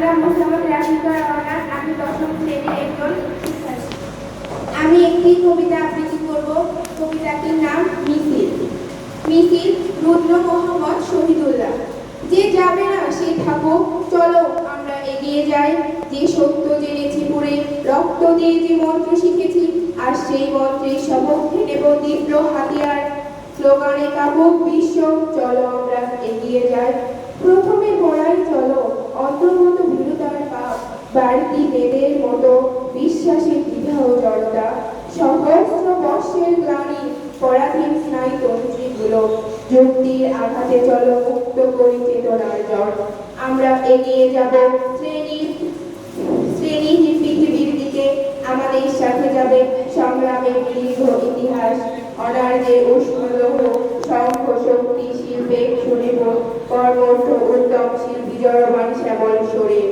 আমরা মোহাম্মদ রাফিকা রওনা। আমি দশম শ্রেণীর একজন শিক্ষার্থী। আমি একটি কবিতা আবৃত্তি করব। কবিতাটির নাম মিছিল। মিছিল রুদ্র মোহাম্মদ শহীদুল্লাহ। যে যাবে না সে থাকুক, চলো আমরা এগিয়ে যাই। যে সত্য জেনেছি পুরে, রক্ত দিয়ে যে মন্ত্র শিখেছি, আর সেই মন্ত্রের সপক্ষে নেব তীব্র হাতিয়ার। স্লোগানে কাবুক বিশ্ব, চলো আমরা এগিয়ে যাই। প্রথমে পড়াই চলো অন্তর্গত ভীরুতার পাপ, বাড়তি বেদের মতো বিশ্বাসের দ্বিধা ও জড়তা। সহস্র বর্ষের গ্লানি, পরাধীন স্নায়ু তন্ত্রীগুলো, যুক্তির আঘাতে চলো মুক্ত করি চেতনার জট। আমরা এগিয়ে যাব শ্রেণীহীন পৃথিবীর দিকে। আমাদের সাথে যাবে সংগ্রামের দীর্ঘ ইতিহাস। অনার্যের উষ্ণলৌহ শঙ্খ শক্তি শিল্পে শুনিব কর্মঠ উদ্যমশীল বিজয়বান শ্যামল শরীর।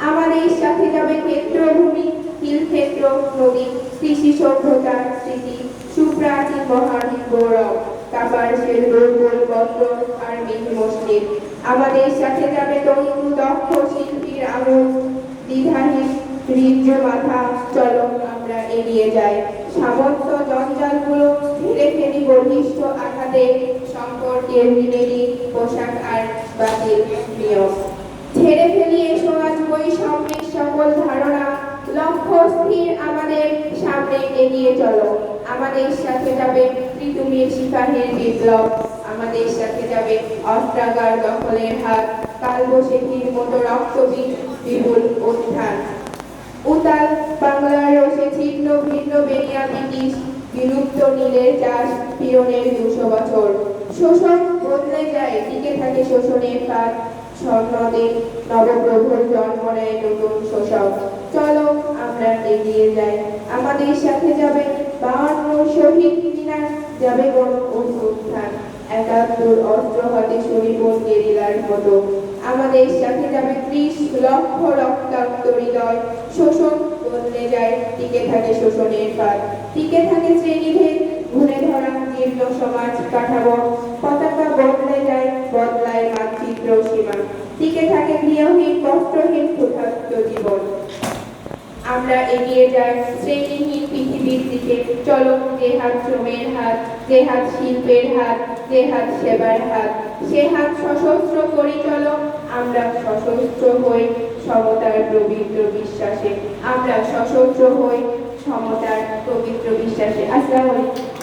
আমাদের সাথে যাবে ক্ষেত্রভূমি, হিলক্ষেত্র, নদী, কৃষি সভ্যতার স্মৃতি, সুপ্রাচীন মহান গৌরব, কাপারশের দুর্বল বস্ত্র আর মিহি মসলিন। আমাদের সাথে যাবে তরুণ দক্ষ শিল্পীর আগুন, দ্বিধাহীন হৃদ্য মাথা, চলো আমরা এগিয়ে যাই। সামর্থ্য জঞ্জালগুলো ধীরে ফেলি বলিষ্ঠ আঘাতে, সম্পর্কের বিনেরি পোশাক আর বাতিল নিয়ম। ছেড়ে ফেলি এসো আজ বৈষম্যের সকল ধারণা, লক্ষ্য স্থির আমাদের সামনে এগিয়ে চলো। আমাদের সাথে যাবে তিতুমির সিপাহীর বিপ্লব, আমাদের সাথে যাবে অস্ত্রাগার দখলের হাত, কালবৈশাখীর মতো রক্তবীজ বিপুল উত্থান। উতাল বাংলার রসে ছিন্ন ভিন্ন বেরিয়া ব্রিটিশ, বিলুপ্ত নীলের চাষ পীড়নের 200 বছর। শোষণ বদলে যায়, টিকে থাকে শোষণের কাজ। স্বর্ণদের নবপ্রভুর জন্ম নেয় নতুন শোষক। চলো আমরা এগিয়ে যাই। আমাদের সাথে যাবে 52 শহীদ মিনার, যাবে গণ অভ্যুত্থান, 71 অস্ত্র হাতে শরীফুল গেরিলার মতো। আমাদের সাথে যাবে 30 লক্ষ রক্তাক্ত হৃদয়। শোষণ বদলে যায়, টিকে থাকে শোষণের ফাঁদ। টিকে থাকে শ্রেণীভেদ, ঘুরে ধরা জীর্ণ সমাজ কাঠামো। পতাকা বদলে যায়, বদলায় মানচিত্র সীমা। টিকে থাকে গৃহহীন বস্ত্রহীন ক্ষুধার্ত জীবন। আমরা এগিয়ে যাই শ্রেণীহীন পৃথিবীর দিকে। চলো যে হাত শ্রমের হাত, যে হাত শিল্পের হাত, যে হাত সেবার হাত, সে হাত সশস্ত্র করি চলো। আমরা সশস্ত্র হই সমতার পবিত্র বিশ্বাসে। আমরা সশস্ত্র হই সমতার পবিত্র বিশ্বাসে। আসসালামু আলাইকুম।